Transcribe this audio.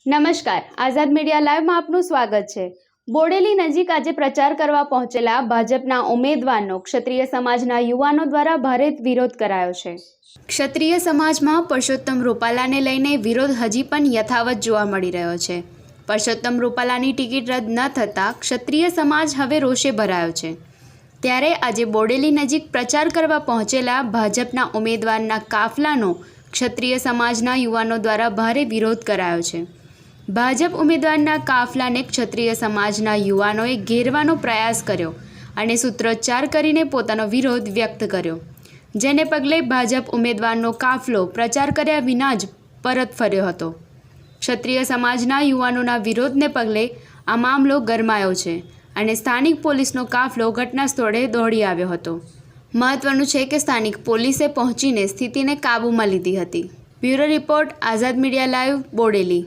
નમસ્કાર, આઝાદ મીડિયા લાઈવમાં આપનું સ્વાગત છે। બોડેલી નજીક આજે પ્રચાર કરવા પહોંચેલા ભાજપના ઉમેદવારનો ક્ષત્રિય સમાજના યુવાનો દ્વારા ભારે વિરોધ કરાયો છે। ક્ષત્રિય સમાજમાં પરસોત્તમ રૂપાલાને લઈને વિરોધ હજી પણ યથાવત જોવા મળી રહ્યો છે। પરસોત્તમ રૂપાલાની ટિકિટ રદ ન થતાં ક્ષત્રિય સમાજ હવે રોષે ભરાયો છે। ત્યારે આજે બોડેલી નજીક પ્રચાર કરવા પહોંચેલા ભાજપના ઉમેદવારના કાફલાનો ક્ષત્રિય સમાજના યુવાનો દ્વારા ભારે વિરોધ કરાયો છે। ભાજપ ઉમેદવારના કાફલાને ક્ષત્રિય સમાજના યુવાનોએ ઘેરવાનો પ્રયાસ કર્યો અને સૂત્રોચ્ચાર કરીને પોતાનો વિરોધ વ્યક્ત કર્યો, જેને પગલે ભાજપ ઉમેદવારનો કાફલો પ્રચાર કર્યા વિના જ પરત ફર્યો હતો। ક્ષત્રિય સમાજના યુવાનોના વિરોધને પગલે આ મામલો ગરમાયો છે અને સ્થાનિક પોલીસનો કાફલો ઘટના સ્થળે દોડી આવ્યો હતો। મહત્વનું છે કે સ્થાનિક પોલીસે પહોંચીને સ્થિતિને કાબૂમાં લીધી હતી। બ્યુરો રિપોર્ટ, આઝાદ મીડિયા લાઈવ, બોડેલી।